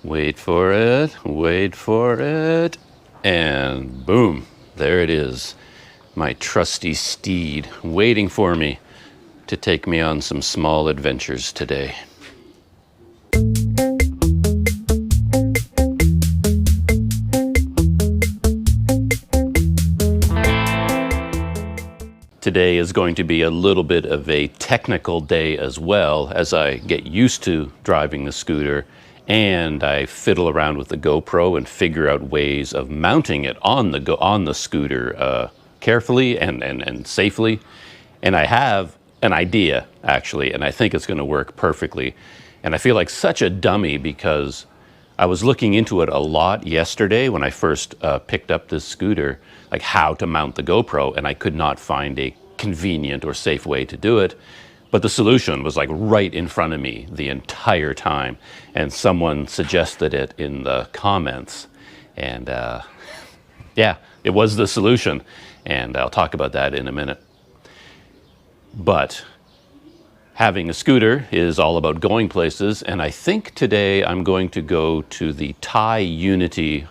Wait for it, and boom, there it is. My trusty steed waiting for me to take me on some small adventures today. Today is going to be a little bit of a technical day as well, as I get used to driving the scooter and I fiddle around with the GoPro and figure out ways of mounting it on the scooter carefully and safely. And I have an idea, actually, and I think it's going to work perfectly. And I feel like such a dummy because I was looking into it a lot yesterday when I first picked up this scooter, like how to mount the GoPro, and I could not find a convenient or safe way to do it. But the solution was like right in front of me the entire time, and someone suggested it in the comments. And yeah, it was the solution, and I'll talk about that in a minute. But having a scooter is all about going places, and I think today I'm going to go to the Thai Unity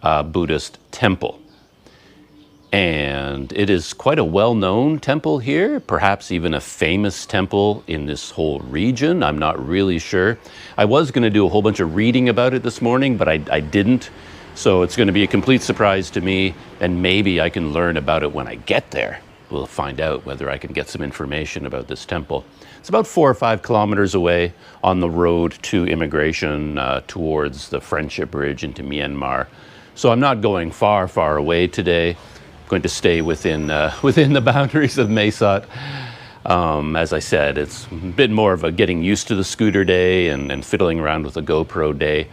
Buddhist temple. And it is quite a well-known temple here, perhaps even a famous temple in this whole region. I'm not really sure. I was going to do a whole bunch of reading about it this morning, but I didn't. So it's going to be a complete surprise to me, and maybe I can learn about it when I get there. We'll find out whether I can get some information about this temple. It's about 4 or 5 kilometers away on the road to immigration towards the Friendship Bridge into Myanmar. So I'm not going far, far away today. I'm going to stay within the boundaries of Mae Sot. As I said, it's a bit more of a getting used to the scooter day and fiddling around with the GoPro day.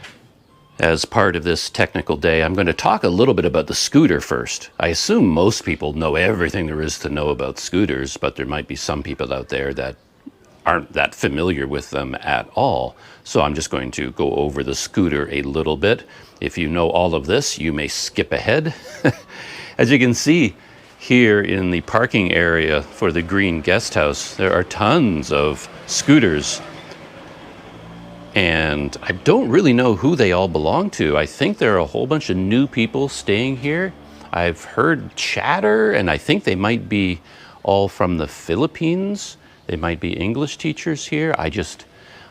As part of this technical day, I'm going to talk a little bit about the scooter first. I assume most people know everything there is to know about scooters, but there might be some people out there that aren't that familiar with them at all. So I'm just going to go over the scooter a little bit. If you know all of this, you may skip ahead. As you can see here in the parking area for the Green Guest House, there are tons of scooters. And I don't really know who they all belong to. I think there are a whole bunch of new people staying here. I've heard chatter, and I think they might be all from the Philippines. They might be English teachers here.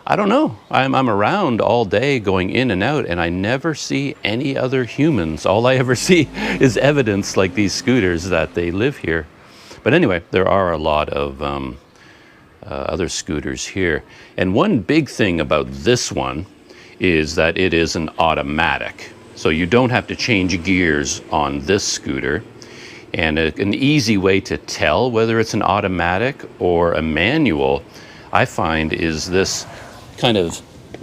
I don't know. I'm around all day going in and out, and I never see any other humans. All I ever see is evidence like these scooters that they live here. But anyway, there are a lot of other scooters here. And one big thing about this one is that it is an automatic. So you don't have to change gears on this scooter. And an easy way to tell whether it's an automatic or a manual, I find, is this kind of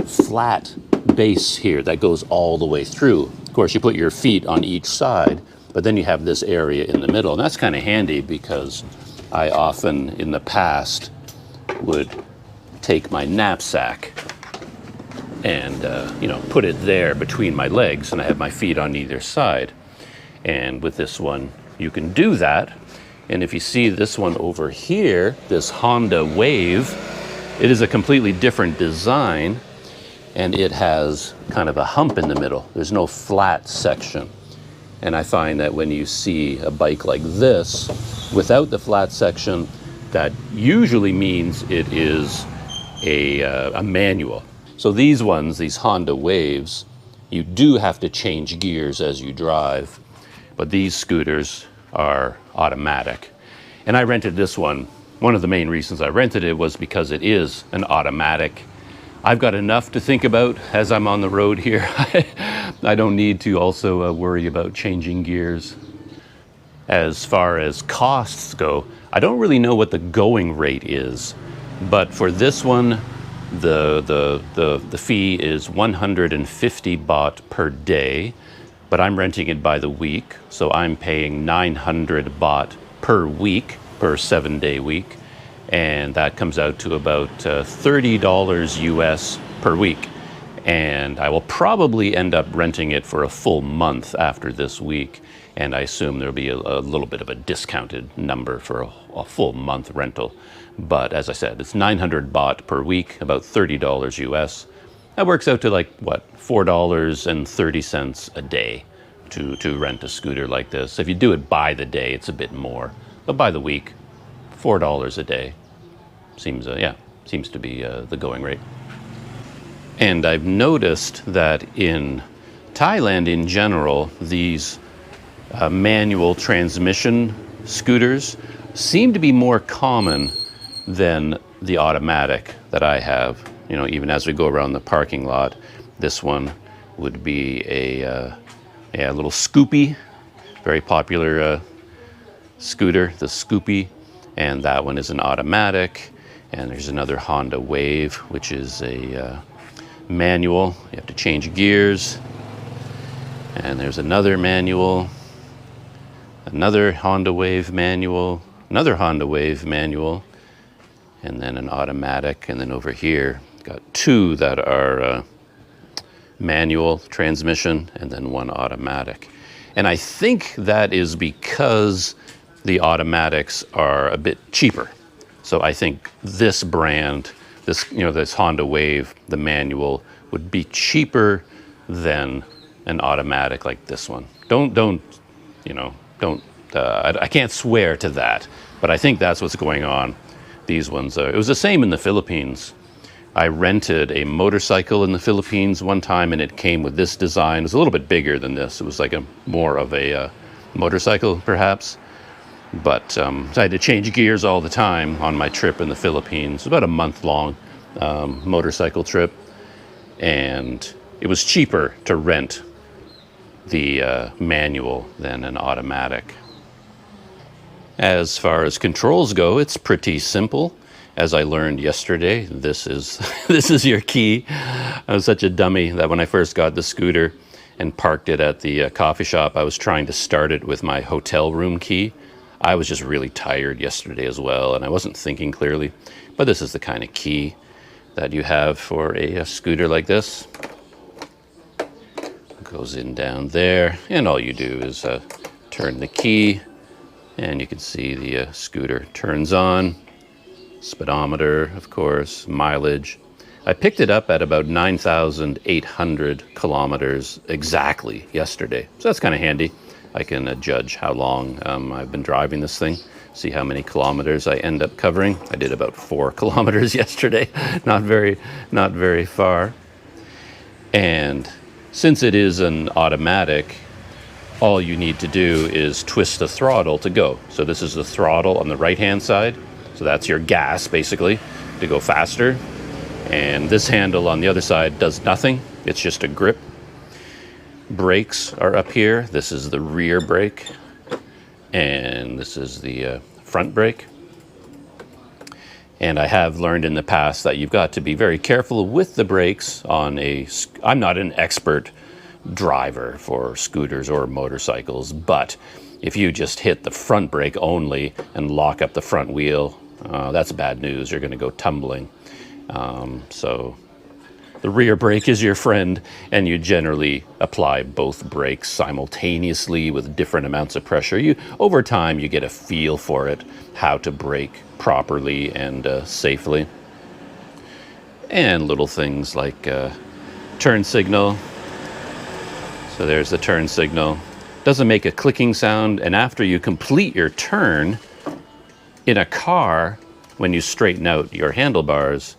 flat base here that goes all the way through. Of course, you put your feet on each side, but then you have this area in the middle. And that's kind of handy because I often, in the past, would take my knapsack and put it there between my legs, and I have my feet on either side. And with this one, you can do that. And if you see this one over here, this Honda Wave, it is a completely different design, and it has kind of a hump in the middle. There's no flat section. And I find that when you see a bike like this without the flat section, that usually means it is a manual. So these ones, these Honda Waves, you do have to change gears as you drive, but these scooters are automatic. And I rented this one. One of the main reasons I rented it was because it is an automatic. I've got enough to think about as I'm on the road here. I don't need to also worry about changing gears. As far as costs go, I don't really know what the going rate is, but for this one, the fee is 150 baht per day, but I'm renting it by the week, so I'm paying 900 baht per week, per 7-day week, and that comes out to about $30 US per week. And I will probably end up renting it for a full month after this week, and I assume there'll be a little bit of a discounted number for a full month rental. But as I said, it's 900 baht per week, about $30 US, That works out to like, what, $4.30 a day to rent a scooter like this. If you do it by the day, it's a bit more. But by the week, $4 a day seems, seems to be the going rate. And I've noticed that in Thailand in general, these manual transmission scooters seem to be more common than the automatic that I have. You know, even as we go around the parking lot, this one would be a little Scoopy, very popular scooter, the Scoopy, and that one is an automatic. And there's another Honda Wave, which is a manual. You have to change gears. And there's another manual, another Honda Wave manual, another Honda Wave manual, and then an automatic. And then over here, got two that are manual transmission and then one automatic. And I think that is because the automatics are a bit cheaper. So I think this brand, this Honda Wave, the manual, would be cheaper than an automatic like this one. I can't swear to that, but I think that's what's going on. These ones, it was the same in the Philippines. I rented a motorcycle in the Philippines one time, and it came with this design. It was a little bit bigger than this. It was like more of a motorcycle, perhaps. But so I had to change gears all the time on my trip in the Philippines. About a month-long motorcycle trip. And it was cheaper to rent the manual than an automatic. As far as controls go, it's pretty simple. As I learned yesterday, this is your key. I was such a dummy that when I first got the scooter and parked it at the coffee shop, I was trying to start it with my hotel room key. I was just really tired yesterday as well, and I wasn't thinking clearly. But this is the kind of key that you have for a scooter like this. It goes in down there, and all you do is turn the key, and you can see the scooter turns on. Speedometer, of course, mileage. I picked it up at about 9,800 kilometers exactly yesterday. So that's kind of handy. I can judge how long I've been driving this thing, see how many kilometers I end up covering. I did about 4 kilometers yesterday, not very far. And since it is an automatic, all you need to do is twist the throttle to go. So this is the throttle on the right-hand side. So that's your gas, basically, to go faster. And this handle on the other side does nothing. It's just a grip. Brakes are up here. This is the rear brake. And this is the front brake. And I have learned in the past that you've got to be very careful with the brakes on I'm not an expert driver for scooters or motorcycles, but if you just hit the front brake only and lock up the front wheel, that's bad news. You're going to go tumbling. So the rear brake is your friend, and you generally apply both brakes simultaneously with different amounts of pressure. Over time, you get a feel for it, how to brake properly and safely. And little things like turn signal. So there's the turn signal. Doesn't make a clicking sound, and after you complete your turn, in a car, when you straighten out your handlebars,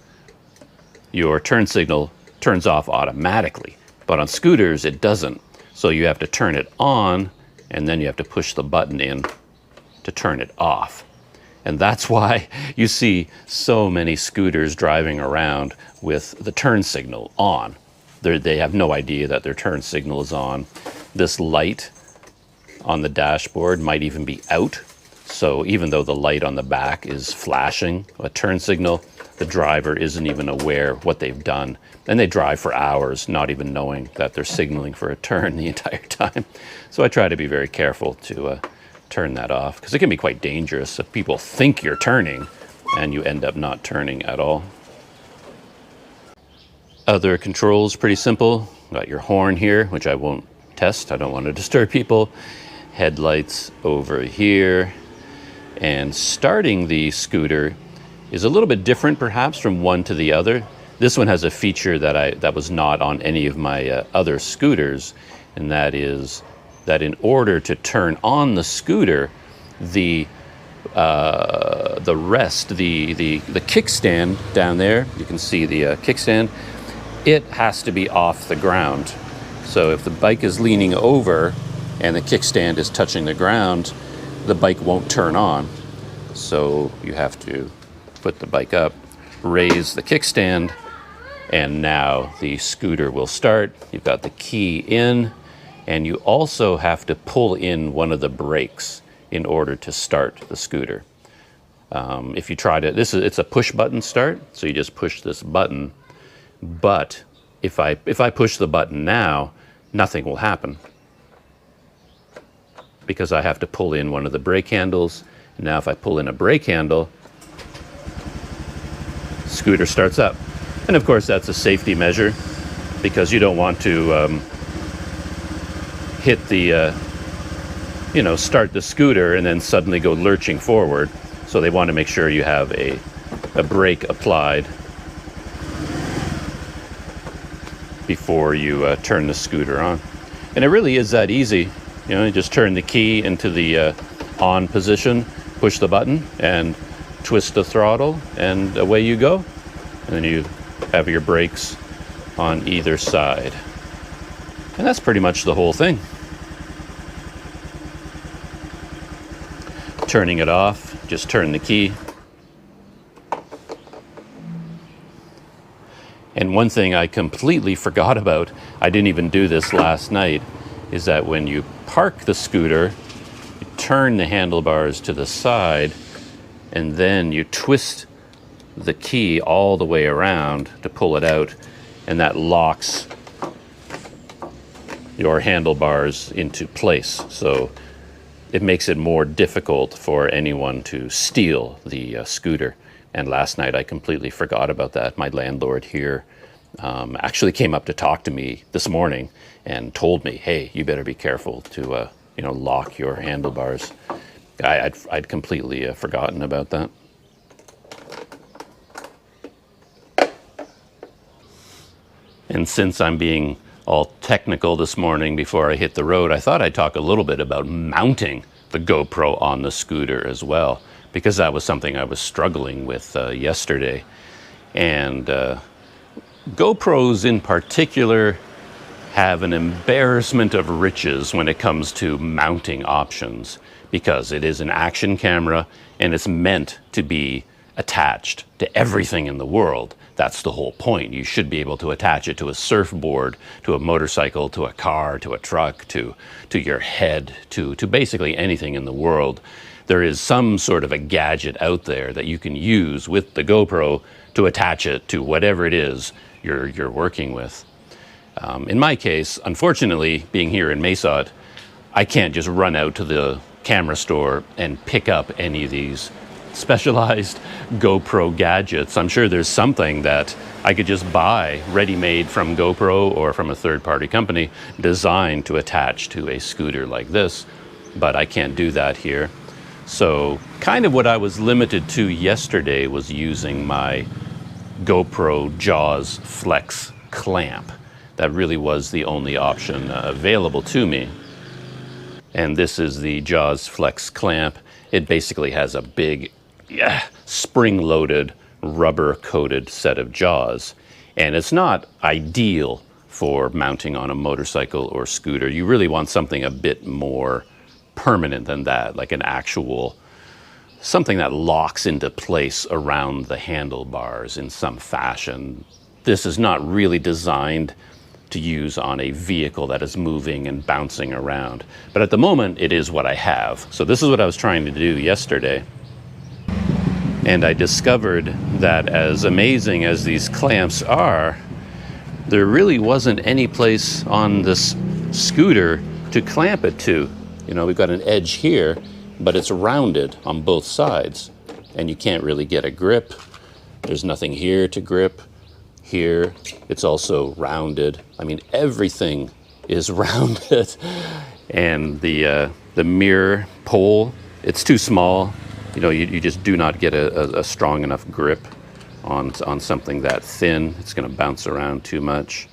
your turn signal turns off automatically. But on scooters, it doesn't. So you have to turn it on, and then you have to push the button in to turn it off. And that's why you see so many scooters driving around with the turn signal on. They have no idea that their turn signal is on. This light on the dashboard might even be out. So even though the light on the back is flashing a turn signal, the driver isn't even aware what they've done. And they drive for hours not even knowing that they're signaling for a turn the entire time. So I try to be very careful to turn that off, because it can be quite dangerous if people think you're turning and you end up not turning at all. Other controls, pretty simple. Got your horn here, which I won't test. I don't want to disturb people. Headlights over here. And starting the scooter is a little bit different perhaps from one to the other. This one has a feature that was not on any of my other scooters, and that is that in order to turn on the scooter, the kickstand down there, you can see the kickstand, it has to be off the ground. So if the bike is leaning over and the kickstand is touching the ground, the bike won't turn on. So you have to put the bike up, raise the kickstand, and now the scooter will start. You've got the key in, and you also have to pull in one of the brakes in order to start the scooter. If you try to, it's a push button start, so you just push this button. But if I push the button now, nothing will happen because I have to pull in one of the brake handles. Now if I pull in a brake handle, scooter starts up. And of course that's a safety measure because you don't want to hit the, start the scooter and then suddenly go lurching forward. So they want to make sure you have a brake applied before you turn the scooter on. And it really is that easy. You just turn the key into the on position, push the button, and twist the throttle, and away you go. And then you have your brakes on either side. And that's pretty much the whole thing. Turning it off, just turn the key. And one thing I completely forgot about, I didn't even do this last night, is that when you park the scooter, you turn the handlebars to the side, and then you twist the key all the way around to pull it out, and that locks your handlebars into place. So it makes it more difficult for anyone to steal the scooter. And last night I completely forgot about that. My landlord here actually came up to talk to me this morning and told me, hey, you better be careful to lock your handlebars. I'd completely forgotten about that. And since I'm being all technical this morning before I hit the road, I thought I'd talk a little bit about mounting the GoPro on the scooter as well, because that was something I was struggling with yesterday. And GoPros in particular have an embarrassment of riches when it comes to mounting options, because it is an action camera and it's meant to be attached to everything in the world. That's the whole point. You should be able to attach it to a surfboard, to a motorcycle, to a car, to a truck, to your head, to basically anything in the world. There is some sort of a gadget out there that you can use with the GoPro to attach it to whatever it is you're working with. In my case, unfortunately, being here in Mesot, I can't just run out to the camera store and pick up any of these specialized GoPro gadgets. I'm sure there's something that I could just buy ready-made from GoPro or from a third-party company designed to attach to a scooter like this, but I can't do that here. So kind of what I was limited to yesterday was using my GoPro Jaws Flex clamp. That really was the only option available to me. And this is the Jaws Flex clamp. It basically has a big, spring-loaded, rubber-coated set of jaws. And it's not ideal for mounting on a motorcycle or scooter. You really want something a bit more permanent than that, like an actual, something that locks into place around the handlebars in some fashion. This is not really designed to use on a vehicle that is moving and bouncing around. But at the moment, it is what I have. So this is what I was trying to do yesterday. And I discovered that as amazing as these clamps are, there really wasn't any place on this scooter to clamp it to. We've got an edge here, but it's rounded on both sides. And you can't really get a grip. There's nothing here to grip. Here, it's also rounded. I mean, everything is rounded. And the mirror pole, it's too small. You just do not get a strong enough grip on something that thin. It's going to bounce around too much.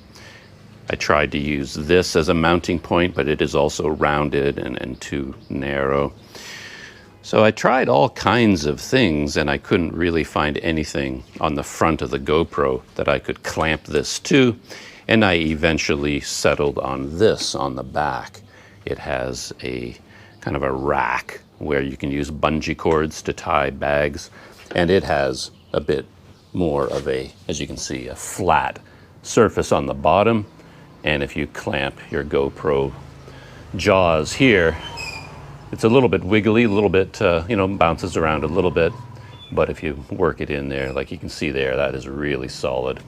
I tried to use this as a mounting point, but it is also rounded and too narrow. So I tried all kinds of things, and I couldn't really find anything on the front of the GoPro that I could clamp this to, and I eventually settled on this on the back. It has a kind of a rack where you can use bungee cords to tie bags, and it has a bit more of a, as you can see, a flat surface on the bottom. And if you clamp your GoPro jaws here, it's a little bit wiggly, a little bit, bounces around a little bit. But if you work it in there, like you can see there, that is really solid.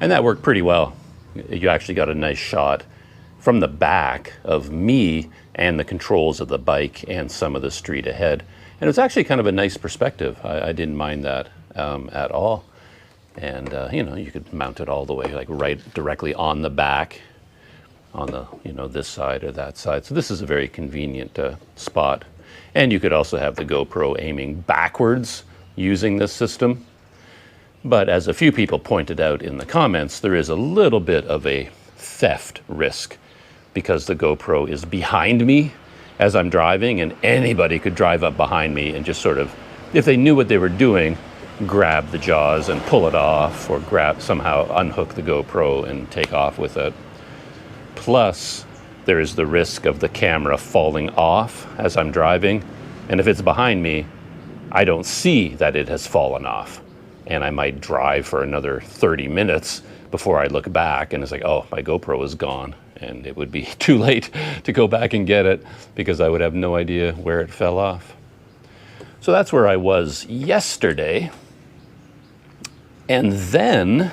And that worked pretty well. You actually got a nice shot from the back of me and the controls of the bike and some of the street ahead. And it's actually kind of a nice perspective. I didn't mind that at all. And, you could mount it all the way, like right directly on the back, on the, this side or that side. So this is a very convenient spot. And you could also have the GoPro aiming backwards using this system. But as a few people pointed out in the comments, there is a little bit of a theft risk because the GoPro is behind me as I'm driving, and anybody could drive up behind me and just sort of, if they knew what they were doing, grab the jaws and pull it off, or somehow unhook the GoPro and take off with it. Plus, there is the risk of the camera falling off as I'm driving, and if it's behind me, I don't see that it has fallen off, and I might drive for another 30 minutes before I look back, and it's like, oh, my GoPro is gone, and it would be too late to go back and get it because I would have no idea where it fell off. So that's where I was yesterday. And then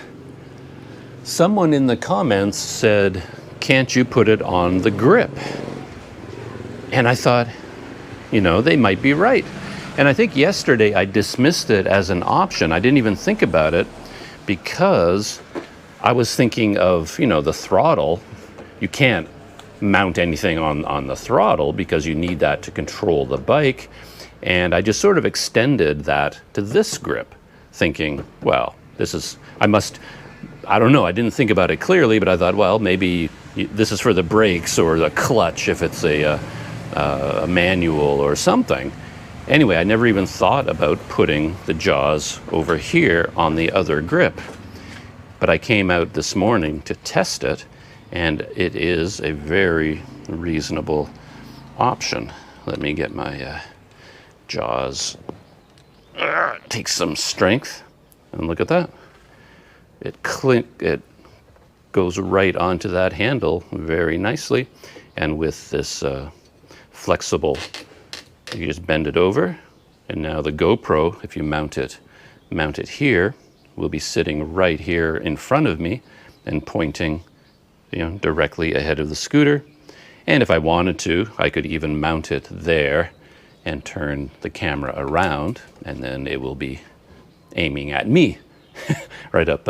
someone in the comments said, can't you put it on the grip? And I thought, they might be right. And I think yesterday I dismissed it as an option. I didn't even think about it because I was thinking of, the throttle. You can't mount anything on the throttle because you need that to control the bike. And I just sort of extended that to this grip, thinking, well, I don't know, I didn't think about it clearly, but I thought, well, maybe this is for the brakes or the clutch if it's a manual or something. Anyway, I never even thought about putting the jaws over here on the other grip. But I came out this morning to test it, and it is a very reasonable option. Let me get my jaws. Takes some strength, and look at that. It goes right onto that handle very nicely, and with this flexible, you just bend it over, and now the GoPro, if you mount it here, will be sitting right here in front of me and pointing, directly ahead of the scooter. And if I wanted to, I could even mount it there and turn the camera around, and then it will be aiming at me, right up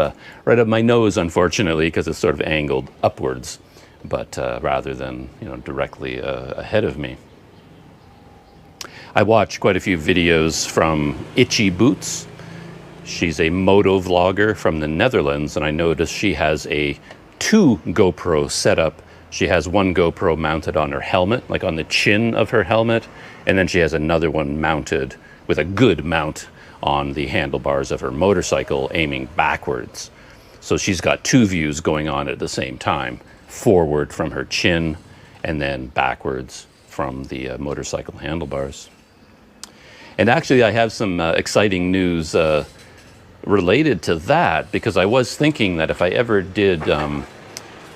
my nose, unfortunately, because it's sort of angled upwards, but rather than directly ahead of me. I watched quite a few videos from Itchy Boots. She's a moto vlogger from the Netherlands, and I noticed she has two GoPro setup. She has one GoPro mounted on her helmet, like on the chin of her helmet, and then she has another one mounted with a good mount on the handlebars of her motorcycle, aiming backwards. So she's got two views going on at the same time, forward from her chin and then backwards from the motorcycle handlebars. And actually I have some exciting news related to that, because I was thinking that if I ever did a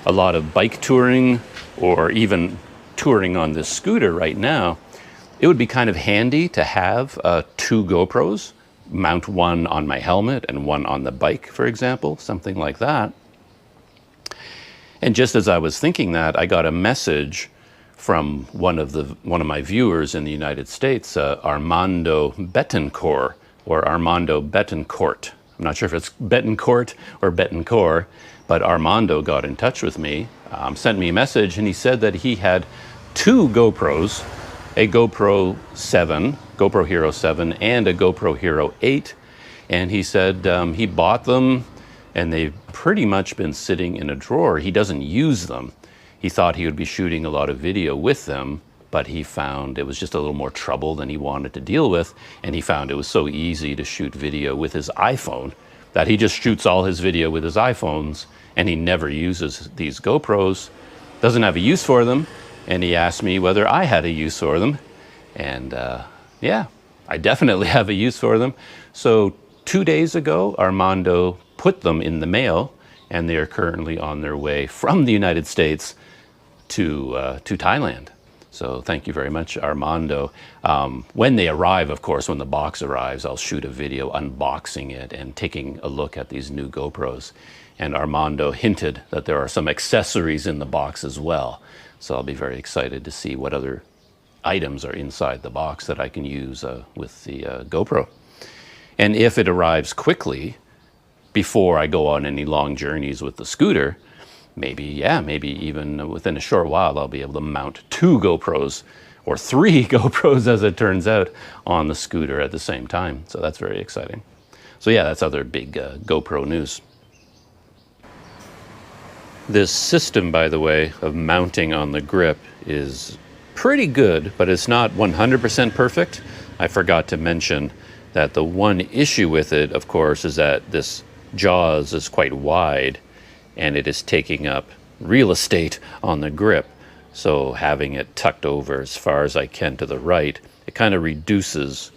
lot of bike touring or even touring on this scooter right now, it would be kind of handy to have two GoPros, mount one on my helmet and one on the bike, for example, something like that. And just as I was thinking that, I got a message from one of my viewers in the United States, Armando Betancourt, or Armando Betancourt. I'm not sure if it's Betancourt or Betancourt, but Armando got in touch with me, sent me a message, and he said that he had two GoPros, a GoPro 7, GoPro Hero 7, and a GoPro Hero 8. And he said he bought them and they've pretty much been sitting in a drawer. He doesn't use them. He thought he would be shooting a lot of video with them, but he found it was just a little more trouble than he wanted to deal with. And he found it was so easy to shoot video with his iPhone that he just shoots all his video with his iPhones, and he never uses these GoPros, doesn't have a use for them. And he asked me whether I had a use for them. And yeah, I definitely have a use for them. So 2 days ago, Armando put them in the mail, and they are currently on their way from the United States to Thailand. So thank you very much, Armando. When they arrive, of course, when the box arrives, I'll shoot a video unboxing it and taking a look at these new GoPros. And Armando hinted that there are some accessories in the box as well. So I'll be very excited to see what other items are inside the box that I can use with the GoPro. And if it arrives quickly, before I go on any long journeys with the scooter, maybe even within a short while, I'll be able to mount 2 GoPros or 3 GoPros, as it turns out, on the scooter at the same time. So that's very exciting. So yeah, that's other big GoPro news. This system, by the way, of mounting on the grip is pretty good, but it's not 100% perfect. I forgot to mention that the one issue with it, of course, is that this jaws is quite wide and it is taking up real estate on the grip. So having it tucked over as far as I can to the right, it kind of reduces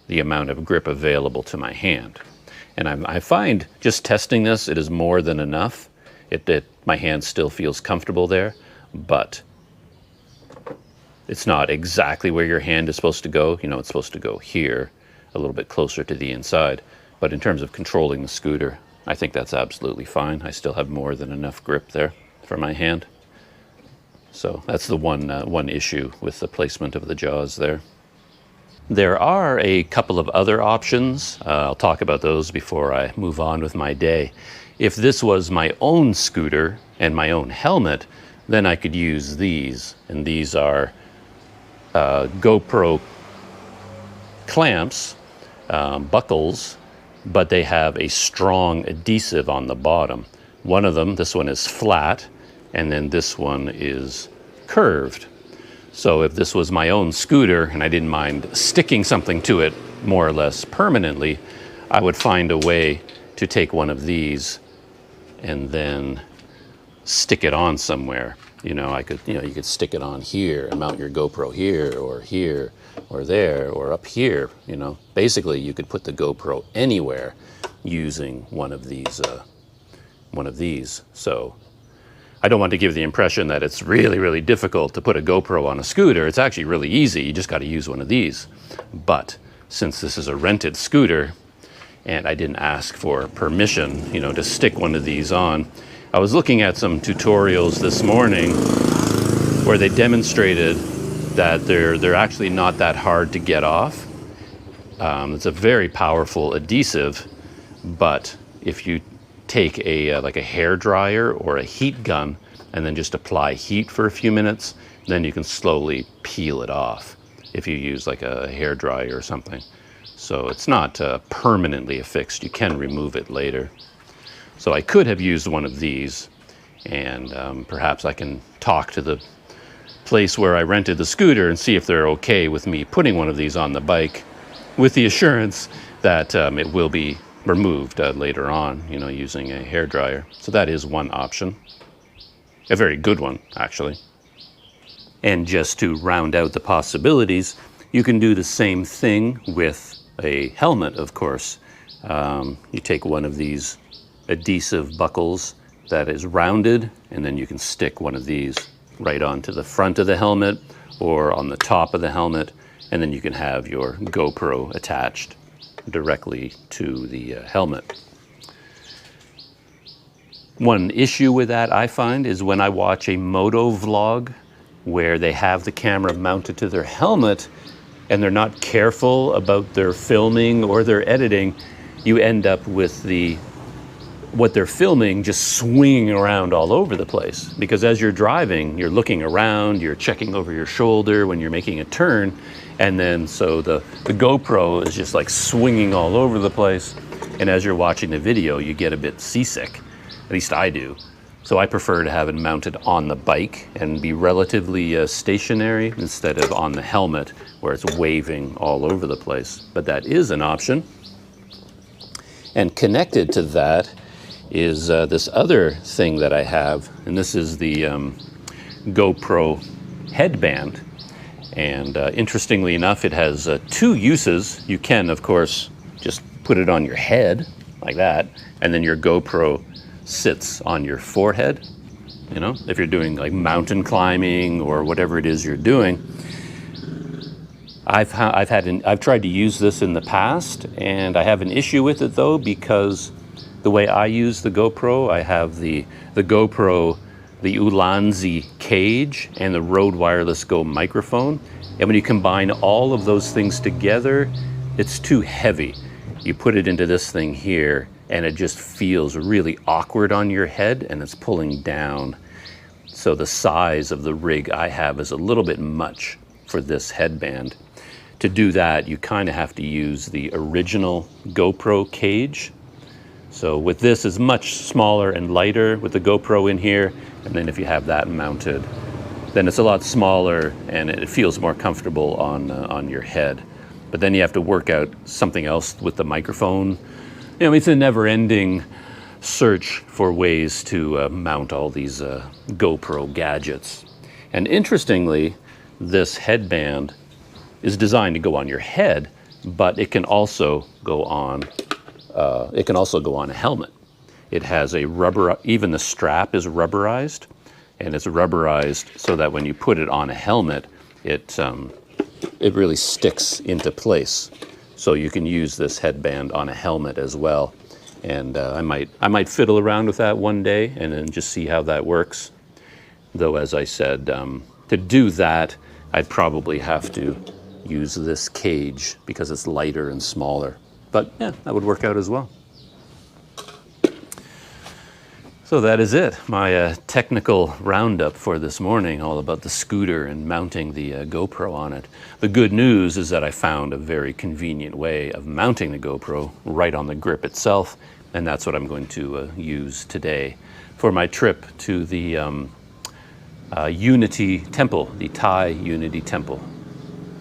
the amount of grip available to my hand. And I find just testing this, it is more than enough. My hand still feels comfortable there, but it's not exactly where your hand is supposed to go. You know, it's supposed to go here, a little bit closer to the inside. But in terms of controlling the scooter, I think that's absolutely fine. I still have more than enough grip there for my hand. So that's the one issue with the placement of the jaws there. There are a couple of other options. I'll talk about those before I move on with my day. If this was my own scooter and my own helmet, then I could use these. And these are GoPro clamps, buckles, but they have a strong adhesive on the bottom. One of them, this one is flat, and then this one is curved. So if this was my own scooter and I didn't mind sticking something to it more or less permanently, I would find a way to take one of these and then stick it on somewhere. You know, you could stick it on here and mount your GoPro here or there or up here. You know, basically you could put the GoPro anywhere using one of these. So I don't want to give the impression that it's really, really difficult to put a GoPro on a scooter. It's actually really easy. You just got to use one of these. But since this is a rented scooter and I didn't ask for permission, you know, to stick one of these on, I was looking at some tutorials this morning where they demonstrated that they're actually not that hard to get off. It's a very powerful adhesive, but if you take like a hair dryer or a heat gun and then just apply heat for a few minutes, then you can slowly peel it off if you use like a hair dryer or something. So it's not permanently affixed. You can remove it later. So I could have used one of these, and perhaps I can talk to the place where I rented the scooter and see if they're okay with me putting one of these on the bike with the assurance that it will be removed later on, you know, using a hair dryer. So that is one option. A very good one, actually. And just to round out the possibilities, you can do the same thing with a helmet, of course. You take one of these adhesive buckles that is rounded, and then you can stick one of these right onto the front of the helmet or on the top of the helmet, and then you can have your GoPro attached directly to the helmet. One issue with that I find is when I watch a moto vlog where they have the camera mounted to their helmet and they're not careful about their filming or their editing, you end up with what they're filming just swinging around all over the place. Because as you're driving, you're looking around, you're checking over your shoulder when you're making a turn, and then so the GoPro is just like swinging all over the place. And as you're watching the video, you get a bit seasick. At least I do. So I prefer to have it mounted on the bike and be relatively stationary instead of on the helmet where it's waving all over the place. But that is an option. And connected to that is this other thing that I have, and this is the GoPro headband. And interestingly enough, it has 2 uses. You can, of course, just put it on your head like that, and then your GoPro sits on your forehead. You know, if you're doing like mountain climbing or whatever it is you're doing. I've tried to use this in the past, and I have an issue with it though, because the way I use the GoPro, I have the GoPro, the Ulanzi cage, and the Rode Wireless Go microphone. And when you combine all of those things together, it's too heavy. You put it into this thing here, and it just feels really awkward on your head, and it's pulling down. So the size of the rig I have is a little bit much for this headband. To do that, you kind of have to use the original GoPro cage. So with this, it's much smaller and lighter with the GoPro in here. And then if you have that mounted, then it's a lot smaller and it feels more comfortable on your head. But then you have to work out something else with the microphone. You know, it's a never-ending search for ways to mount all these GoPro gadgets. And interestingly, this headband is designed to go on your head, but it can also go on a helmet. It has a rubber, even the strap is rubberized, and it's rubberized so that when you put it on a helmet, it really sticks into place. So you can use this headband on a helmet as well. And I might fiddle around with that one day and then just see how that works. Though, as I said, to do that, I'd probably have to use this cage because it's lighter and smaller. But yeah, that would work out as well. So that is it, my technical roundup for this morning, all about the scooter and mounting the GoPro on it. The good news is that I found a very convenient way of mounting the GoPro right on the grip itself, and that's what I'm going to use today for my trip to the Unity Temple, the Thai Unity Temple.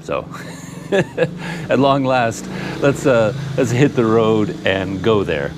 So, at long last, let's hit the road and go there.